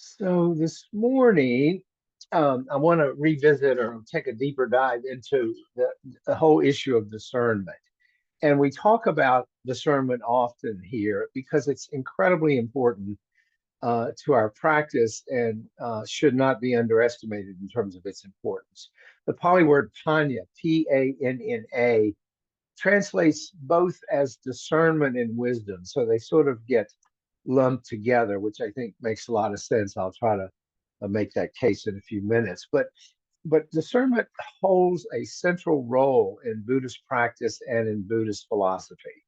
So this morning, I want to revisit or take a deeper dive into the whole issue of discernment. And we talk about discernment often here because it's incredibly important to our practice and should not be underestimated in terms of its importance. The Pali word panya, Panna, translates both as discernment and wisdom. So they sort of get lumped together, which I think makes a lot of sense. I'll try to make that case in a few minutes. But discernment holds a central role in Buddhist practice and in Buddhist philosophy.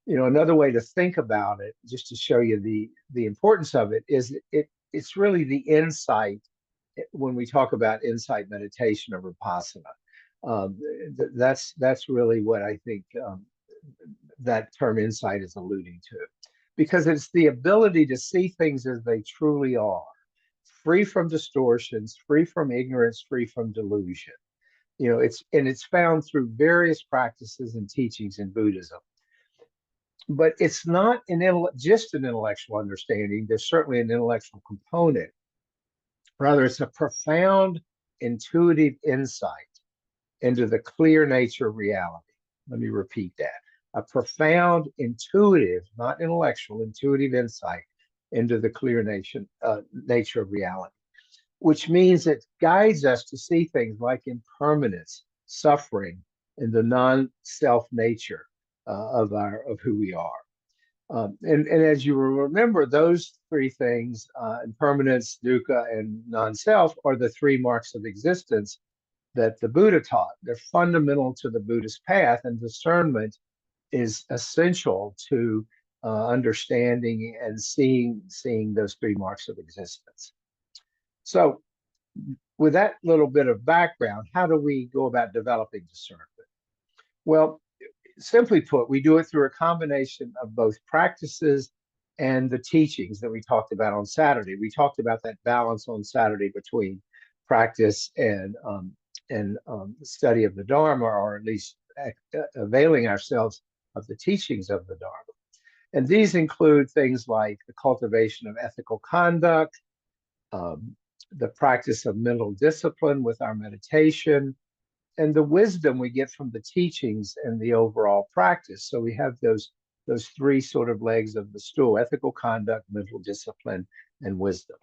Another way to think about it, just to show you the importance of it, is it's really the insight when we talk about insight meditation or vipassana. Um, that's really what I think that term insight is alluding to, because it's the ability to see things as they truly are, free from distortions, free from ignorance, free from delusion. It's found through various practices and teachings in Buddhism. But it's not just an intellectual understanding. There's certainly an intellectual component. Rather, it's a profound intuitive insight into the clear nature of reality. Let me repeat that. A profound intuitive, not intellectual, intuitive insight into the clear nature of reality, which means it guides us to see things like impermanence, suffering, and the non-self nature of who we are. And as you will remember, those three things, impermanence, dukkha, and non-self, are the three marks of existence that the Buddha taught. They're fundamental to the Buddhist path, and discernment is essential to understanding and seeing those three marks of existence. So, with that little bit of background, how do we go about developing discernment? Well, simply put, we do it through a combination of both practices and the teachings that we talked about on Saturday. We talked about that balance on Saturday between practice and study of the Dharma, or at least availing ourselves of the teachings of the Dharma. And these include things like the cultivation of ethical conduct, the practice of mental discipline with our meditation, and the wisdom we get from the teachings and the overall practice. So we have those three sort of legs of the stool: ethical conduct, mental discipline, and wisdom.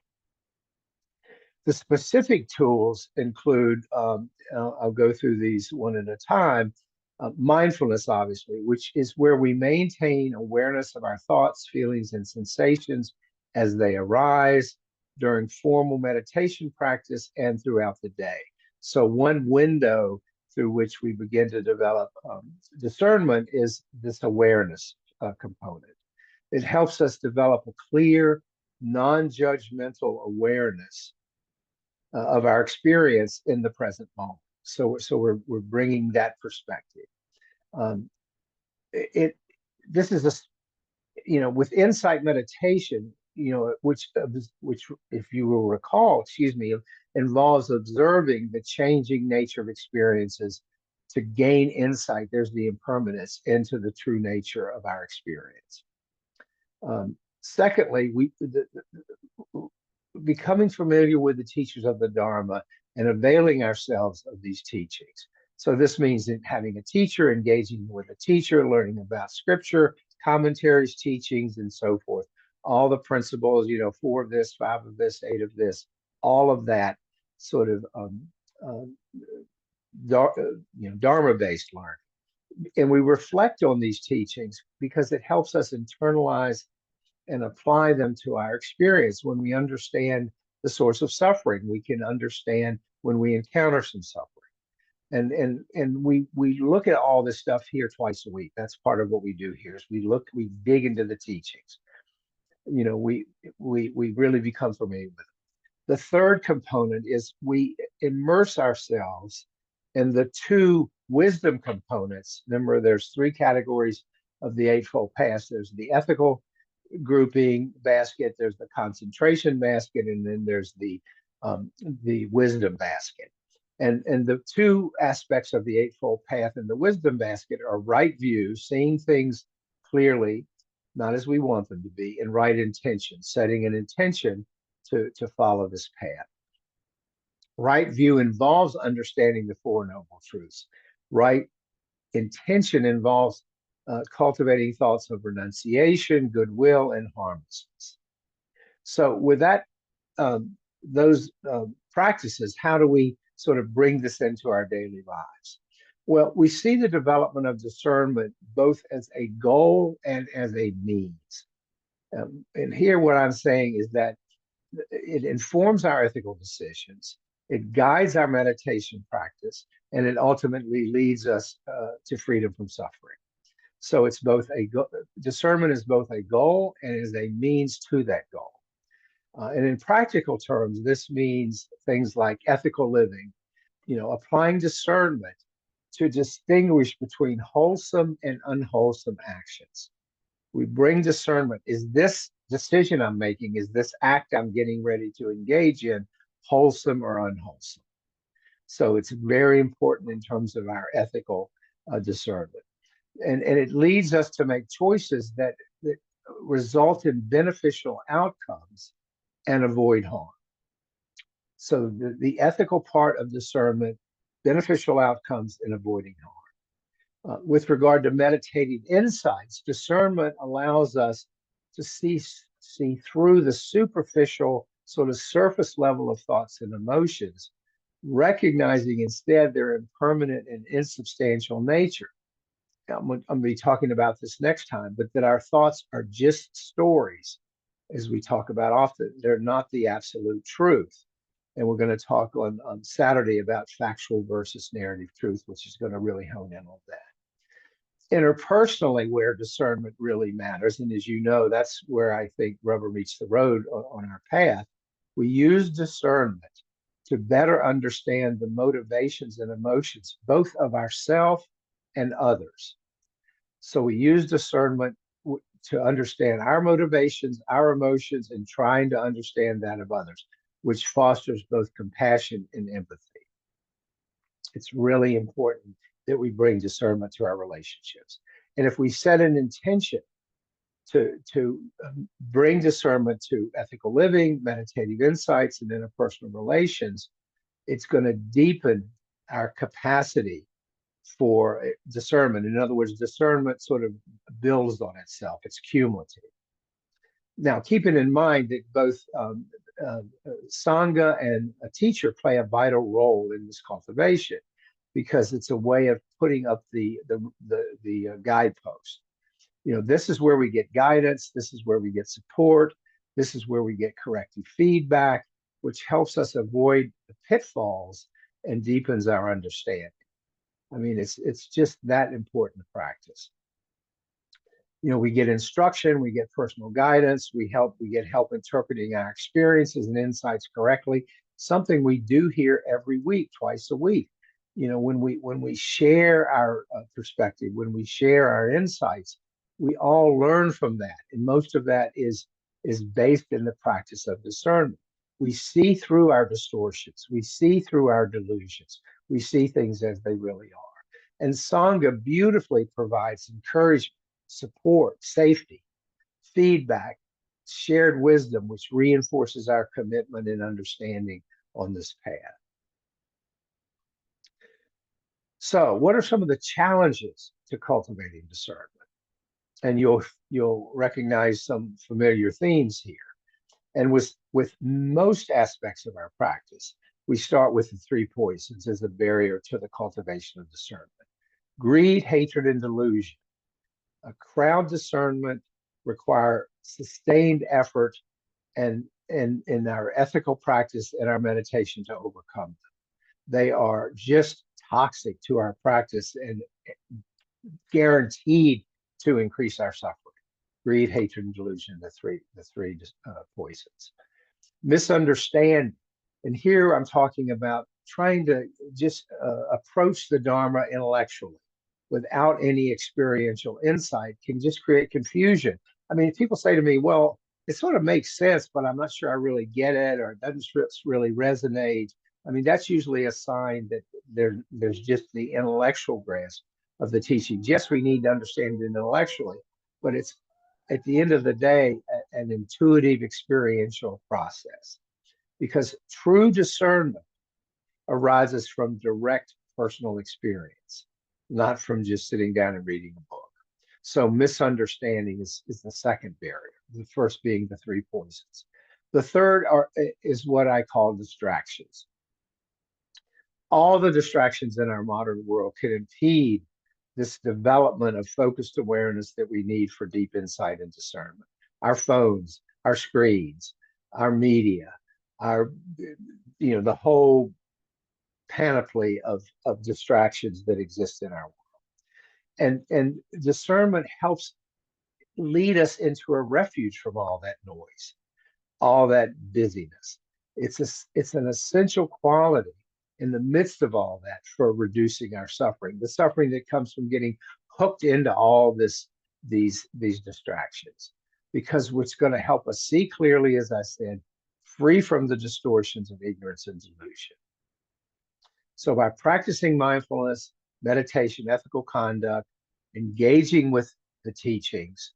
The specific tools include, I'll go through these one at a time. Mindfulness, obviously, which is where we maintain awareness of our thoughts, feelings, and sensations as they arise during formal meditation practice and throughout the day. So one window through which we begin to develop discernment is this awareness component. It helps us develop a clear, non-judgmental awareness of our experience in the present moment. So we're bringing that perspective. This is with insight meditation, which if you will recall, involves observing the changing nature of experiences to gain insight. There's the impermanence into the true nature of our experience. Secondly, becoming familiar with the teachers of the Dharma and availing ourselves of these teachings. So this means having a teacher, engaging with a teacher, learning about scripture, commentaries, teachings, and so forth. All the principles, 4 of this, 5 of this, 8 of this, all of that sort of Dharma-based learning. And we reflect on these teachings because it helps us internalize and apply them to our experience. When we understand the source of suffering, we can understand when we encounter some suffering. And we look at all this stuff here twice a week. That's part of what we do here, is we dig into the teachings. We really become familiar with them. The third component is we immerse ourselves in the 2 wisdom components. Remember, there's 3 categories of the Eightfold Path. There's the ethical grouping basket, there's the concentration basket, and then there's the wisdom basket. And the 2 aspects of the Eightfold Path and the wisdom basket are right view, seeing things clearly, not as we want them to be, and right intention, setting an intention to follow this path. Right view involves understanding the Four Noble Truths. Right intention involves cultivating thoughts of renunciation, goodwill, and harmlessness. So, with that, those practices, how do we sort of bring this into our daily lives? Well, we see the development of discernment both as a goal and as a means. And here, what I'm saying is that it informs our ethical decisions, it guides our meditation practice, and it ultimately leads us to freedom from suffering. So it's both discernment is both a goal and is a means to that goal. And in practical terms, this means things like ethical living, applying discernment to distinguish between wholesome and unwholesome actions. We bring discernment. Is this decision I'm making, is this act I'm getting ready to engage in wholesome or unwholesome? So it's very important in terms of our ethical discernment. And it leads us to make choices that result in beneficial outcomes and avoid harm. So the ethical part of discernment, beneficial outcomes and avoiding harm. With regard to meditative insights, discernment allows us to see through the superficial, sort of surface level of thoughts and emotions, recognizing instead their impermanent and insubstantial nature. I'm going to be talking about this next time, but that our thoughts are just stories, as we talk about often. They're not the absolute truth. And we're going to talk on Saturday about factual versus narrative truth, which is going to really hone in on that. Interpersonally, where discernment really matters, and as you know, that's where I think rubber meets the road on our path. We use discernment to better understand the motivations and emotions, both of ourselves and others. So we use discernment to understand our motivations, our emotions, and trying to understand that of others, which fosters both compassion and empathy. It's really important that we bring discernment to our relationships. And if we set an intention to bring discernment to ethical living, meditative insights, and interpersonal relations, it's going to deepen our capacity for discernment. In other words, discernment sort of builds on itself, it's cumulative. Now, keeping in mind that both Sangha and a teacher play a vital role in this cultivation, because it's a way of putting up the guidepost. This is where we get guidance, this is where we get support, this is where we get corrective feedback, which helps us avoid the pitfalls and deepens our understanding. I mean, it's just that important to practice. We get instruction, we get personal guidance, we get help interpreting our experiences and insights correctly, something we do here every week, twice a week. When we share our perspective, when we share our insights, we all learn from that. And most of that is based in the practice of discernment. We see through our distortions, we see through our delusions, we see things as they really are. And Sangha beautifully provides encouragement, support, safety, feedback, shared wisdom, which reinforces our commitment and understanding on this path. So, what are some of the challenges to cultivating discernment? And you'll recognize some familiar themes here. And with most aspects of our practice, we start with the three poisons as a barrier to the cultivation of discernment: greed, hatred, and delusion. A crowd discernment require sustained effort and in our ethical practice and our meditation to overcome them. They are just toxic to our practice and guaranteed to increase our suffering. Greed, hatred, and delusion, the three poisons. Misunderstanding, and here I'm talking about trying to just approach the Dharma intellectually without any experiential insight can just create confusion. I mean, people say to me, well, it sort of makes sense, but I'm not sure I really get it, or it doesn't really resonate. I mean, that's usually a sign that there's just the intellectual grasp of the teaching. Yes, we need to understand it intellectually, but it's at the end of the day an intuitive experiential process. because true discernment arises from direct personal experience, not from just sitting down and reading a book. So misunderstanding is the second barrier, the first being the three poisons. The third is what I call distractions. All the distractions in our modern world can impede this development of focused awareness that we need for deep insight and discernment. Our phones, our screens, our media, our, the whole panoply of distractions that exist in our world. And discernment helps lead us into a refuge from all that noise, all that busyness. It's an essential quality in the midst of all that for reducing our suffering, the suffering that comes from getting hooked into all these distractions, because what's going to help us see clearly, as I said, free from the distortions of ignorance and delusion. So by practicing mindfulness, meditation, ethical conduct, engaging with the teachings,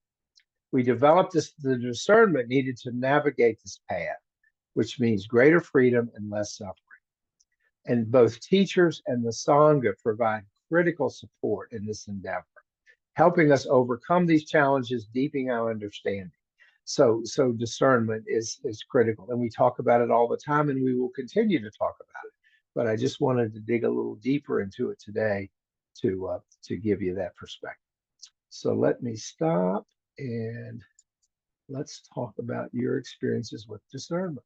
we developed the discernment needed to navigate this path, which means greater freedom and less suffering. And both teachers and the Sangha provide critical support in this endeavor, helping us overcome these challenges, deepening our understanding. So discernment is critical, and we talk about it all the time, and we will continue to talk about it. But I just wanted to dig a little deeper into it today to give you that perspective. So let me stop and let's talk about your experiences with discernment.